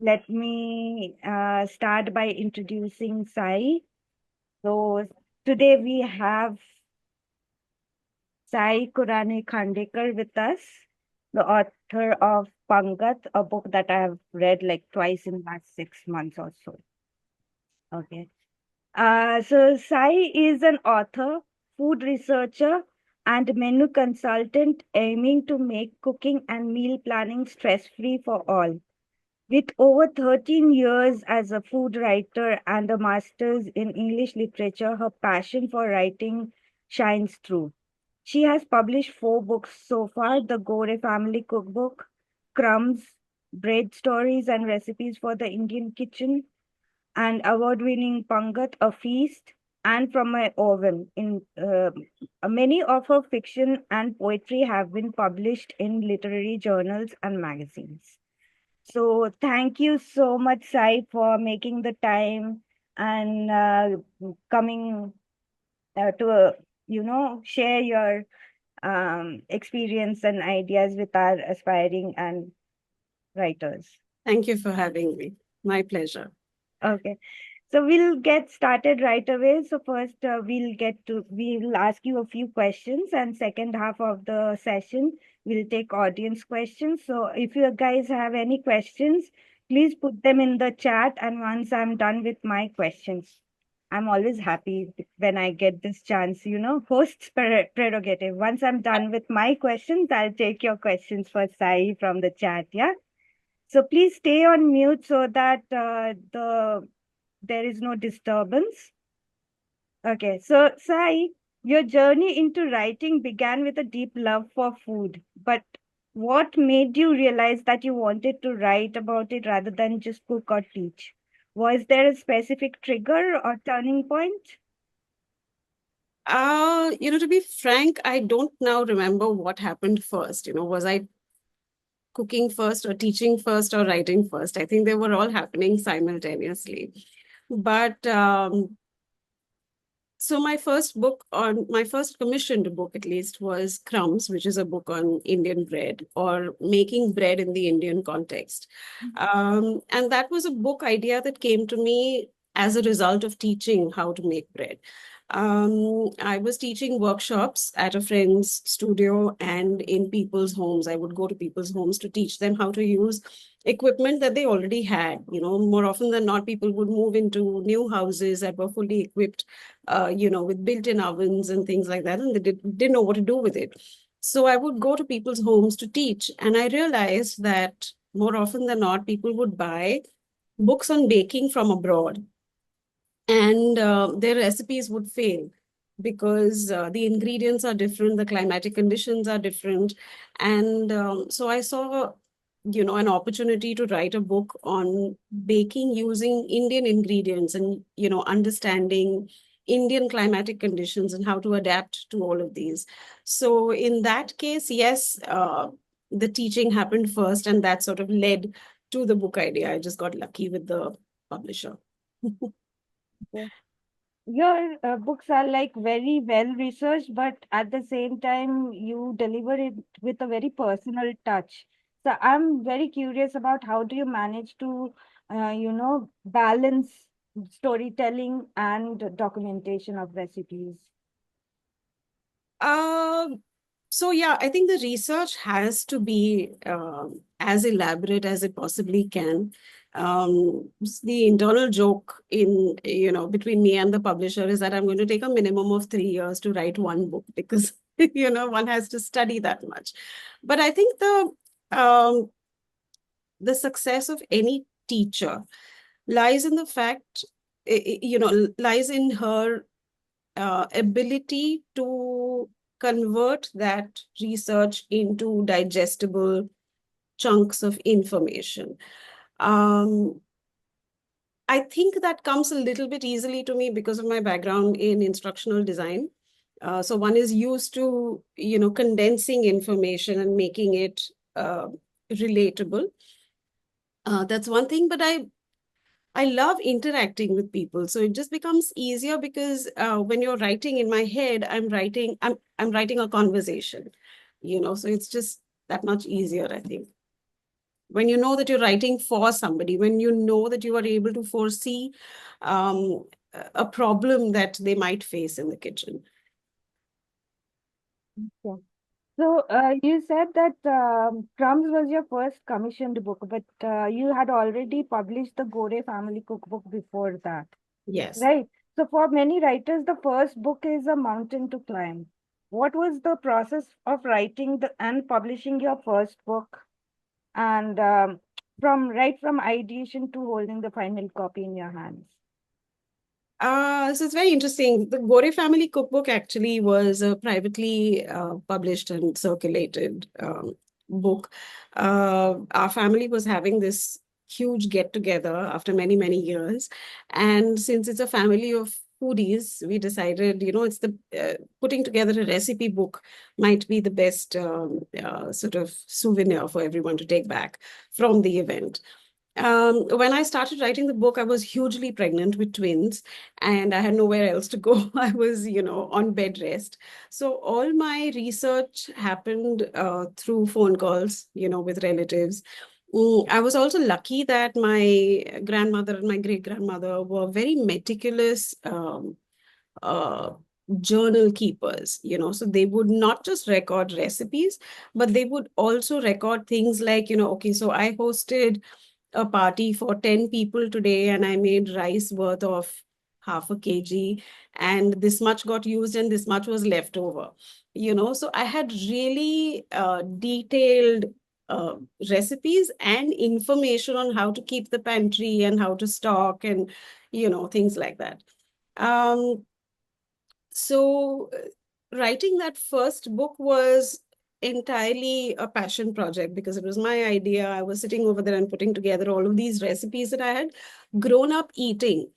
Let me start by introducing Sai. So today we have Saee Koranne-Khandekar with us, the author of Pangat, a book that I have read like twice in the last 6 months or so. Okay. So Sai is an author, food researcher, and menu consultant aiming to make cooking and meal planning stress-free for all. With over 13 years as a food writer and a master's in English literature, her passion for writing shines through. She has published 4 books so far: the Gore Family Cookbook, Crumbs, Bread Stories and Recipes for the Indian Kitchen, and award-winning Pangat, A Feast, and From My Oven. Many of her fiction and poetry have been published in literary journals and magazines. So thank you so much, Sai, for making the time and coming to share your experience and ideas with our aspiring and writers. Thank you for having me. My pleasure. Okay. So we'll get started right away. So first, we'll ask you a few questions, and second half of the session, we'll take audience questions. So if you guys have any questions, please put them in the chat. And once I'm done with my questions, I'm always happy when I get this chance, host's prerogative. Once I'm done with my questions, I'll take your questions for Sai from the chat. Yeah. So please stay on mute so that there is no disturbance. Okay, so Sai, your journey into writing began with a deep love for food. But what made you realize that you wanted to write about it rather than just cook or teach? Was there a specific trigger or turning point? To be frank, I don't now remember what happened first. Was I cooking first or teaching first or writing first? I think they were all happening simultaneously. But so my first commissioned book at least was Crumbs, which is a book on Indian bread or making bread in the Indian context. And that was a book idea that came to me as a result of teaching how to make bread. I was teaching workshops at a friend's studio and in people's homes. I would go to people's homes to teach them how to use equipment that they already had. More often than not, people would move into new houses that were fully equipped, with built-in ovens and things like that, and they didn't know what to do with it. So I would go to people's homes to teach, and I realized that more often than not, people would buy books on baking from abroad, and their recipes would fail because the ingredients are different, the climatic conditions are different. And so I saw, an opportunity to write a book on baking using Indian ingredients and, understanding Indian climatic conditions and how to adapt to all of these. So in that case, yes, the teaching happened first, and that sort of led to the book idea. I just got lucky with the publisher. Okay. Your books are like very well researched, but at the same time, you deliver it with a very personal touch. So I'm very curious about how do you manage to, balance storytelling and documentation of recipes. Um, so yeah, I think the research has to be as elaborate as it possibly can. The internal joke between me and the publisher is that I'm going to take a minimum of 3 years to write one book because one has to study that much. But I think um, the success of any teacher lies in the fact, lies in her ability to convert that research into digestible chunks of information. Um, I think that comes a little bit easily to me because of my background in instructional design. So one is used to, condensing information and making it relatable. That's one thing, but I love interacting with people. So it just becomes easier because when you're writing in my head, I'm writing a conversation, so it's just that much easier, I think. when you know that you're writing for somebody, when you know that you are able to foresee um, a problem that they might face in the kitchen. Yeah. So you said that Crumbs was your first commissioned book, but you had already published the Gore family cookbook before that, Yes. right? So for many writers, the first book is a mountain to climb. What was the process of writing and publishing your first book, and from ideation to holding the final copy in your hands? So it's very interesting. The Gore family cookbook actually was a privately published and circulated book. Our family was having this huge get together after many, many years. And since it's a family of foodies, we decided, it's the putting together a recipe book might be the best sort of souvenir for everyone to take back from the event. When I started writing the book, I was hugely pregnant with twins and I had nowhere else to go. I was, on bed rest. So all my research happened through phone calls, with relatives. I was also lucky that my grandmother and my great grandmother were very meticulous uh, journal keepers, so they would not just record recipes, but they would also record things like, okay, so I hosted a party for 10 people today and I made rice worth of half a kg and this much got used and this much was left over. So I had really detailed uh, recipes and information on how to keep the pantry and how to stock and things like that. um, writing that first book was entirely a passion project because it was my idea. I was sitting over there and putting together all of these recipes that I had grown up eating,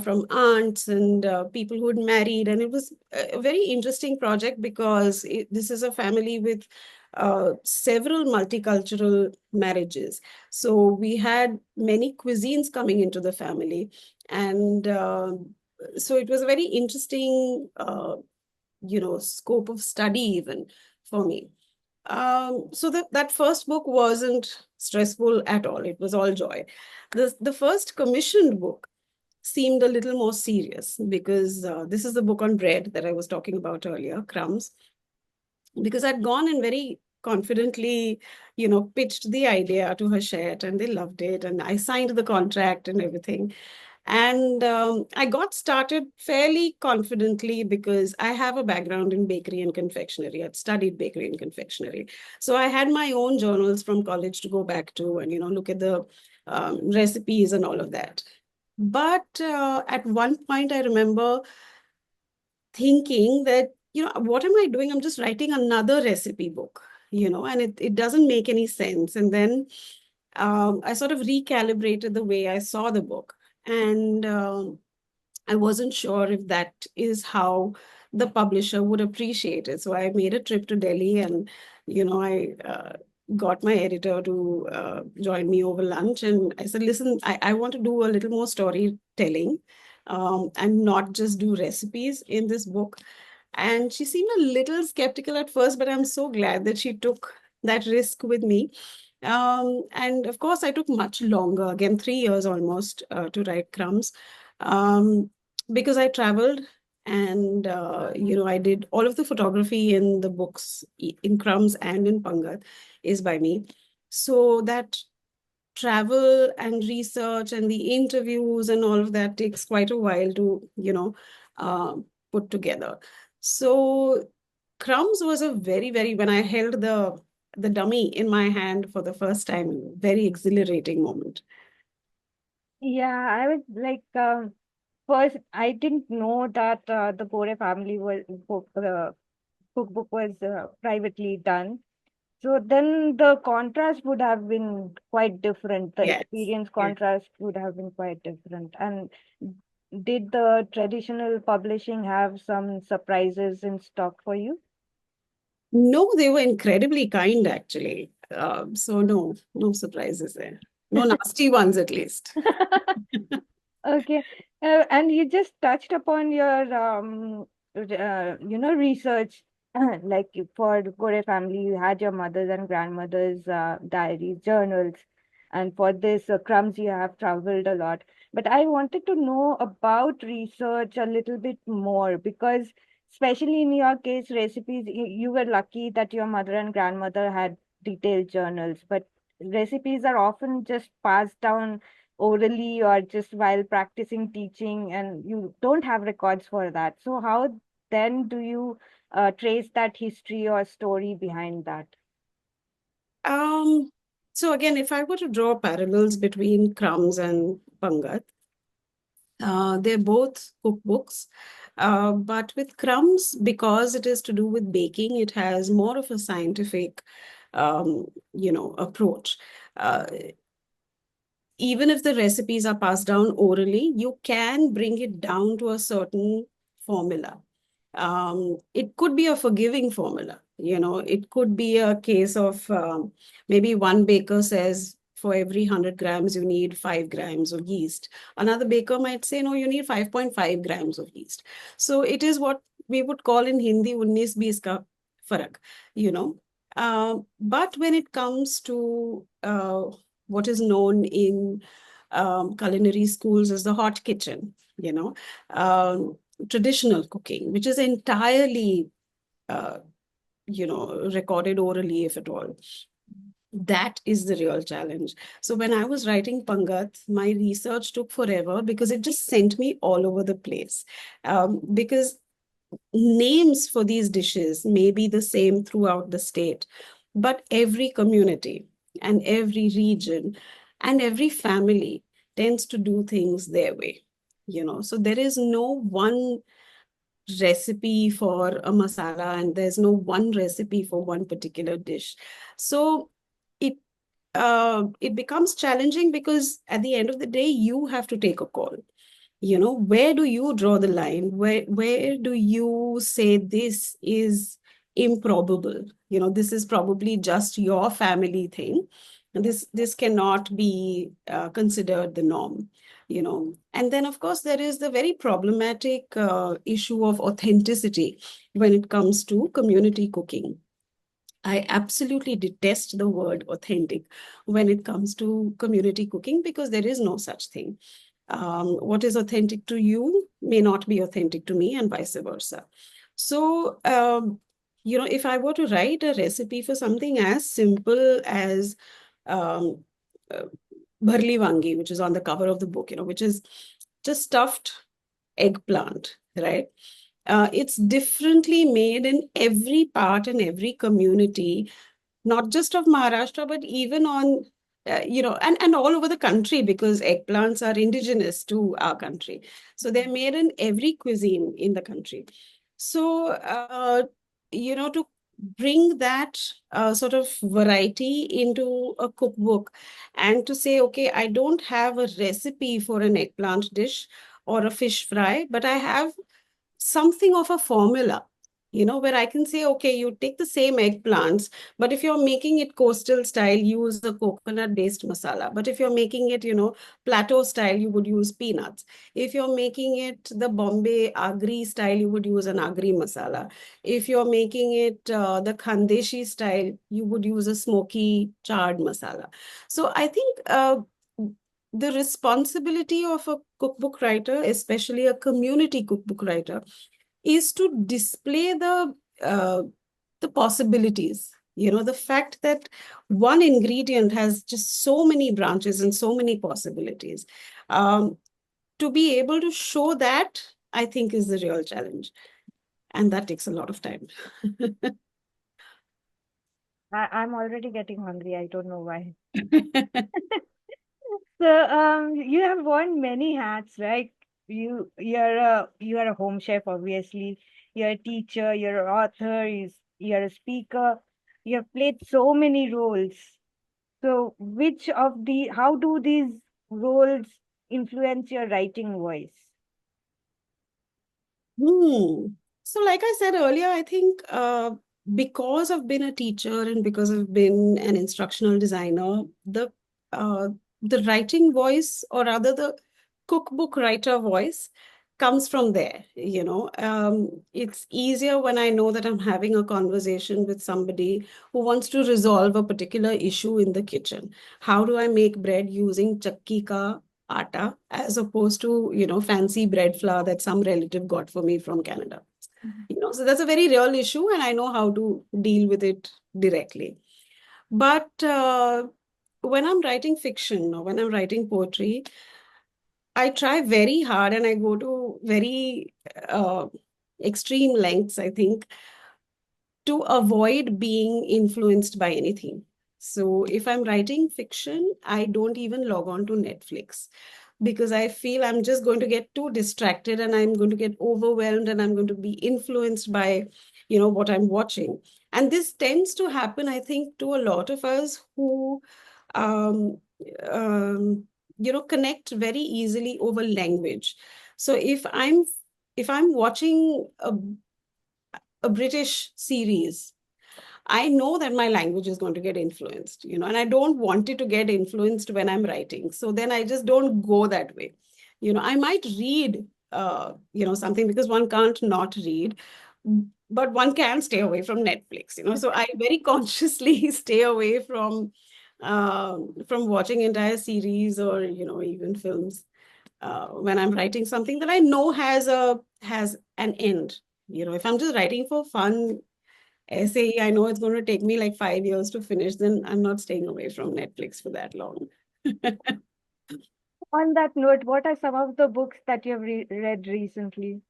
from aunts and people who had married. And it was a very interesting project because this is a family with several multicultural marriages. So we had many cuisines coming into the family. And so it was a very interesting scope of study even for me. So that first book wasn't stressful at all. It was all joy. The first commissioned book seemed a little more serious because this is the book on bread that I was talking about earlier, Crumbs, because I'd gone and very confidently, pitched the idea to Hachette and they loved it. And I signed the contract and everything. And I got started fairly confidently because I have a background in bakery and confectionery. I'd studied bakery and confectionery. So I had my own journals from college to go back to and, look at the recipes and all of that. But at one point, I remember thinking that, what am I doing? I'm just writing another recipe book, and it doesn't make any sense. And then I sort of recalibrated the way I saw the book. And I wasn't sure if that is how the publisher would appreciate it. So I made a trip to Delhi and, I got my editor to join me over lunch. And I said, listen, I want to do a little more storytelling and not just do recipes in this book. And she seemed a little skeptical at first, but I'm so glad that she took that risk with me. And of course, I took much longer, again, 3 years almost, to write Crumbs, um, because I traveled and, I did all of the photography in the books, in Crumbs and in Pangat, is by me. So that travel and research and the interviews and all of that takes quite a while to, uh, put together. So Crumbs was a very, very, when I held the dummy in my hand for the first time, very exhilarating moment. Yeah, I was like, first, I didn't know that the Gore family cookbook was privately done. So then the contrast would have been quite different. The Yes. experience Yes. contrast would have been quite different. And did the traditional publishing have some surprises in stock for you? No, they were incredibly kind, actually. So no surprises there. No nasty ones, at least. Okay. And you just touched upon your, research. like for the Kore family, you had your mother's and grandmother's diaries, journals, and for this crumbs, you have traveled a lot. But I wanted to know about research a little bit more because, especially in your case, recipes, you were lucky that your mother and grandmother had detailed journals, but recipes are often just passed down orally or just while practicing teaching, and you don't have records for that. So, how then do you trace that history or story behind that? Um, so again, if I were to draw parallels between Crumbs and Pangat, they're both cookbooks. But with Crumbs, because it is to do with baking, it has more of a scientific, approach. Uh, Even if the recipes are passed down orally, you can bring it down to a certain formula. It could be a forgiving formula. It could be a case of maybe one baker says for every 100 grams, you need 5 grams of yeast. Another baker might say, no, you need 5.5 grams of yeast. So it is what we would call in Hindi, 19-20 ka farak, you know. But when it comes to what is known in culinary schools as the hot kitchen, traditional cooking, which is entirely, uh, recorded orally, if at all. That is the real challenge. So when I was writing Pangat, my research took forever because it just sent me all over the place. Because names for these dishes may be the same throughout the state, but every community and every region and every family tends to do things their way. So there is no one recipe for a masala and there's no one recipe for one particular dish. So it it becomes challenging because at the end of the day, you have to take a call. Where do you draw the line? Where do you say this is improbable? This is probably just your family thing, and this cannot be considered the norm. And then of course there is the very problematic issue of authenticity when it comes to community cooking. I absolutely detest the word authentic when it comes to community cooking because there is no such thing. What is authentic to you may not be authentic to me, and vice versa. So, if I were to write a recipe for something as simple as um, uh, bharli wangi, which is on the cover of the book, which is just stuffed eggplant, right? It's differently made in every part and every community, not just of Maharashtra, but even on, and all over the country because eggplants are indigenous to our country. So they're made in every cuisine in the country. So, to bring that sort of variety into a cookbook and to say, okay, I don't have a recipe for an eggplant dish or a fish fry, but I have something of a formula, where I can say, okay, you take the same eggplants, but if you're making it coastal style, use a coconut-based masala. But if you're making it, plateau style, you would use peanuts. If you're making it the Bombay Agri style, you would use an Agri masala. If you're making it the Khandeshi style, you would use a smoky charred masala. So I think the responsibility of a cookbook writer, especially a community cookbook writer, is to display the possibilities. The fact that one ingredient has just so many branches and so many possibilities. To be able to show that, I think, is the real challenge, and that takes a lot of time. I'm already getting hungry. I don't know why. So, you have worn many hats, right? You're a home chef, obviously. You're a teacher. You're an author. You're a speaker. You have played so many roles. So, how do these roles influence your writing voice? Hmm. So, like I said earlier, I think because I've been a teacher and because I've been an instructional designer, uh, the writing voice, or rather the cookbook writer voice, comes from there, you know. It's easier when I know that I'm having a conversation with somebody who wants to resolve a particular issue in the kitchen. How do I make bread using chakki ka atta as opposed to, you know, fancy bread flour that some relative got for me from Canada? Mhm. You know, so that's a very real issue, and I know how to deal with it directly. But when I'm writing fiction or when I'm writing poetry, I try very hard and I go to very extreme lengths, I think, to avoid being influenced by anything. So if I'm writing fiction, I don't even log on to Netflix because I feel I'm just going to get too distracted and I'm going to get overwhelmed and I'm going to be influenced by, you know, what I'm watching. And this tends to happen, I think, to a lot of us who um, um, you know, connect very easily over language. So if I'm watching a British series, I know that my language is going to get influenced, you know, and I don't want it to get influenced when I'm writing. So then I just don't go that way. You know, I might read, you know, something because one can't not read, but one can stay away from Netflix, you know. So I very consciously stay away from watching entire series or, you know, even films when I'm writing something that I know has an end. You know, if I'm just writing for fun, essay, I know it's going to take me like 5 years to finish, then I'm not staying away from Netflix for that long. On that note, what are some of the books that you have read recently?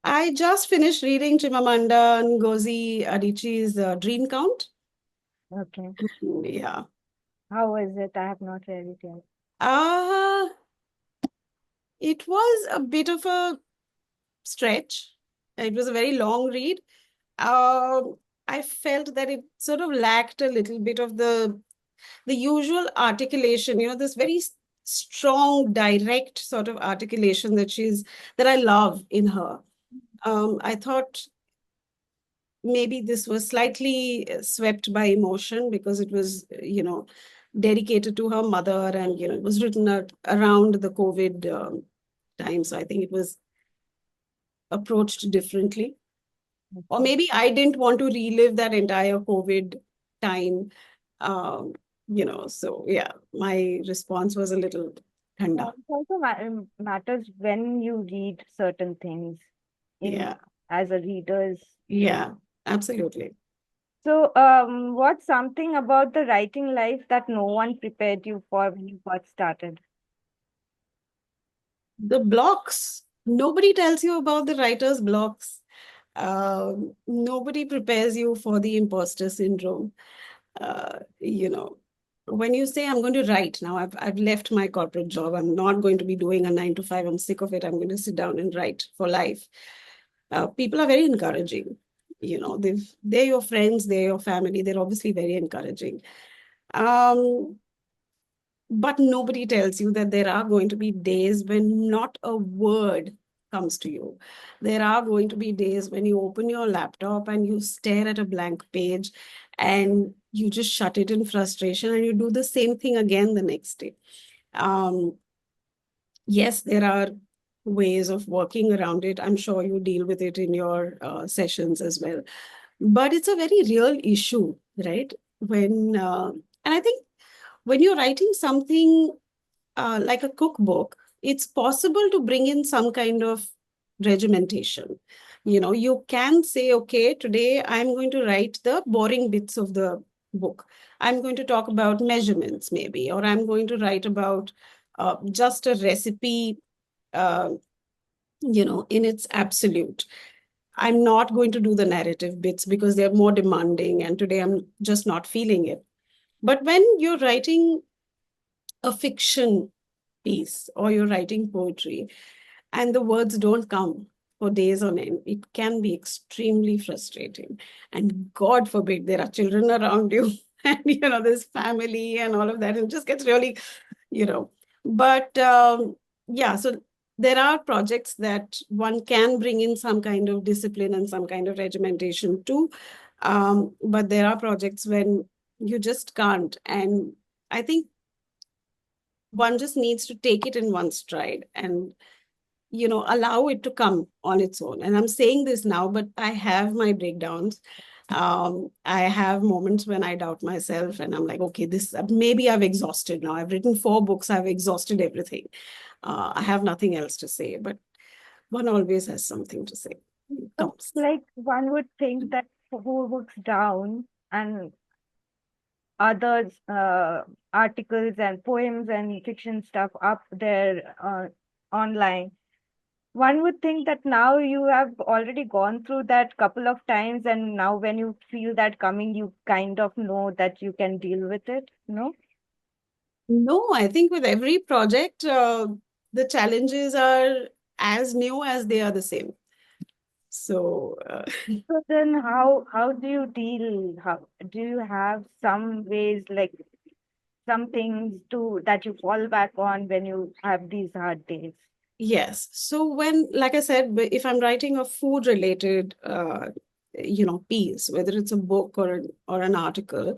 I just finished reading Chimamanda Ngozi Adichie's Dream Count. Okay. Yeah. How is it? I have not read it yet. Uh, it was a bit of a stretch. It was a very long read. Um, I felt that it sort of lacked a little bit of the usual articulation, you know, this very strong, direct sort of articulation that I love in her. I thought maybe this was slightly swept by emotion because it was, you know, dedicated to her mother and, you know, it was written around the COVID time. So I think it was approached differently. Or Okay. maybe I didn't want to relive that entire COVID time. Um, you know, so yeah, my response was a little Yeah, thanda. it also matters when you read certain things in Yeah, as a reader's. yeah, absolutely. So, what's something about the writing life that no one prepared you for when you got started? The blocks. Nobody tells you about the writer's blocks. Nobody prepares you for the imposter syndrome. You know, when you say I'm going to write now, I've left my corporate job. I'm not going to be doing a 9 to 5. I'm sick of it. I'm going to sit down and write for life. People are very encouraging. You know, they're your friends, they're your family. They're obviously very encouraging. Um, but nobody tells you that there are going to be days when not a word comes to you. There are going to be days when you open your laptop and you stare at a blank page and you just shut it in frustration and you do the same thing again the next day. Um, yes, there are ways of working around it. I'm sure you deal with it in your sessions as well. But it's a very real issue, right? And I think when you're writing something like a cookbook, it's possible to bring in some kind of regimentation. You know, you can say, okay, today I'm going to write the boring bits of the book. I'm going to talk about measurements, maybe, or I'm going to write about just a recipe, uh, you know, in its absolute. I'm not going to do the narrative bits because they're more demanding, and today I'm just not feeling it. But when you're writing a fiction piece or you're writing poetry and the words don't come for days on end, it can be extremely frustrating. And God forbid there are children around you and you know there's family and all of that. It just gets really, you know. But yeah, so there are projects that one can bring in some kind of discipline and some kind of regimentation too. But there are projects when you just can't. And I think one just needs to take it in one stride and allow it to come on its own. And I'm saying this now, but I have my breakdowns. I have moments when I doubt myself and I'm like, okay, this maybe I've exhausted now. I've written 4 books, I've exhausted everything. I have nothing else to say, but one always has something to say. It But comes. like one would think that who looks down and others articles and poems and fiction stuff up there online, one would think that now you have already gone through that couple of times, and now when you feel that coming, you kind of know that you can deal with it, no? No, I think with every project, the challenges are as new as they are the same. So, So then how do you deal? How do you have some ways, like some things to that you fall back on when you have these hard days? yes. So when, like I said, if I'm writing a food related, piece, whether it's a book or an article,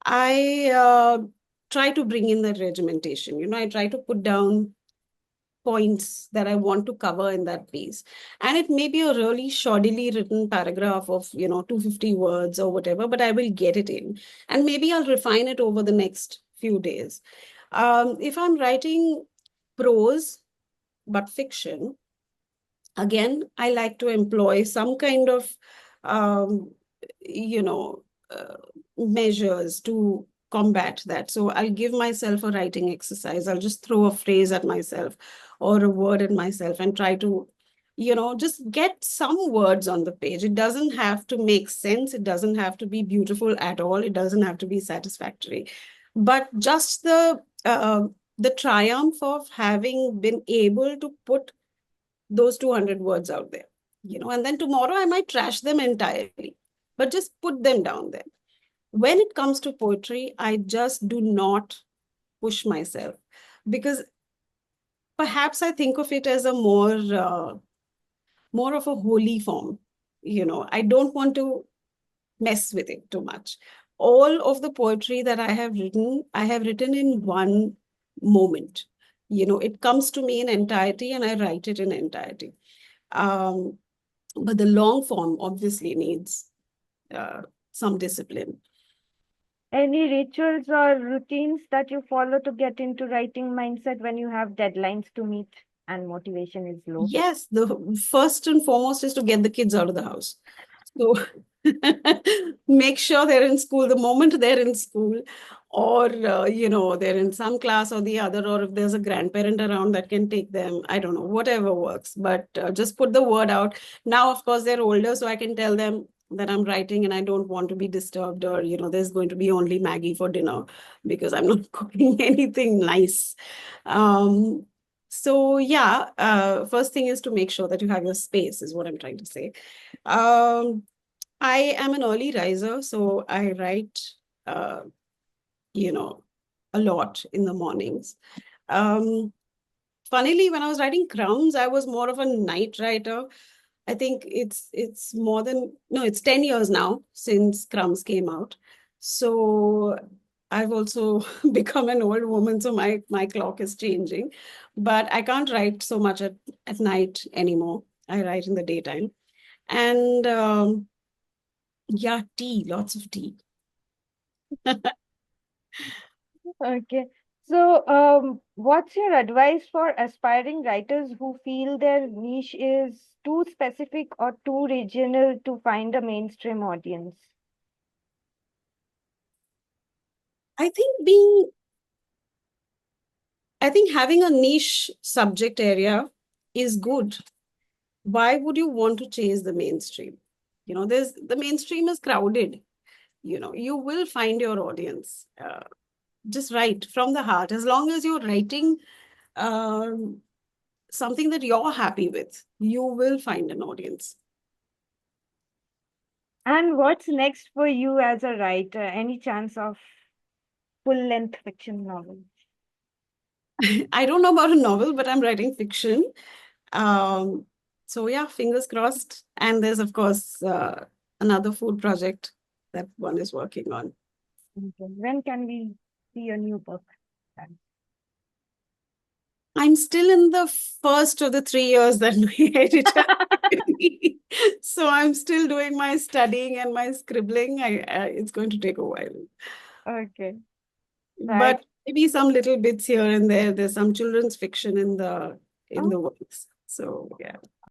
I try to bring in that regimentation. I try to put down points that I want to cover in that piece. And it may be a really shoddily written paragraph of, 250 words or whatever, but I will get it in. And maybe I'll refine it over the next few days. If I'm writing prose, but fiction, again, I like to employ some kind of, um, you know, uh, measures to combat that. So I'll give myself a writing exercise. I'll just throw a phrase at myself or a word at myself and try to, just get some words on the page. It doesn't have to make sense. It doesn't have to be beautiful at all. It doesn't have to be satisfactory. But just the triumph of having been able to put those 200 words out there, and then tomorrow I might trash them entirely, but just put them down there. When it comes to poetry, I just do not push myself because perhaps I think of it as a more of a holy form. I don't want to mess with it too much. All of the poetry that I have written in one moment. It comes to me in entirety and I write it in entirety. um, but the long form obviously needs uh, some discipline. Any rituals or routines that you follow to get into writing mindset when you have deadlines to meet and motivation is low? Yes, the first and foremost is to get the kids out of the house. So make sure they're in school the moment they're in school, or they're in some class or the other, or if there's a grandparent around that can take them. I don't know, whatever works, but just put the word out. Now, of course, they're older, so I can tell them that I'm writing and I don't want to be disturbed, or there's going to be only Maggie for dinner because I'm not cooking anything nice. So yeah, first thing is to make sure that you have your space, is what I'm trying to say. Um, I am an early riser, so I write, uh, you know, a lot in the mornings. Um, Funnily, when I was writing Crumbs, I was more of a night writer. I think it's more than no, it's 10 years now since Crumbs came out. So I've also become an old woman, so my clock is changing. But I can't write so much at night anymore. I write in the daytime. And yeah, tea, lots of tea. Okay. So, what's your advice for aspiring writers who feel their niche is too specific or too regional to find a mainstream audience? I think being, I think having a niche subject area is good. Why would you want to chase the mainstream? There's the mainstream is crowded. You will find your audience. Just write from the heart. As long as you're writing um, something that you're happy with, you will find an audience. And what's next for you as a writer? Any chance of full-length fiction novel? I don't know about a novel, but I'm writing fiction. Um, so yeah, fingers crossed. And there's of course another food project that one is working on. Okay. When can we see a new book? I'm still in the first of the 3 years that my editor gave me. So I'm still doing my studying and my scribbling. It's going to take a while. Okay. Right. But maybe some little bits here and there. There's some children's fiction in Oh, the works. So yeah.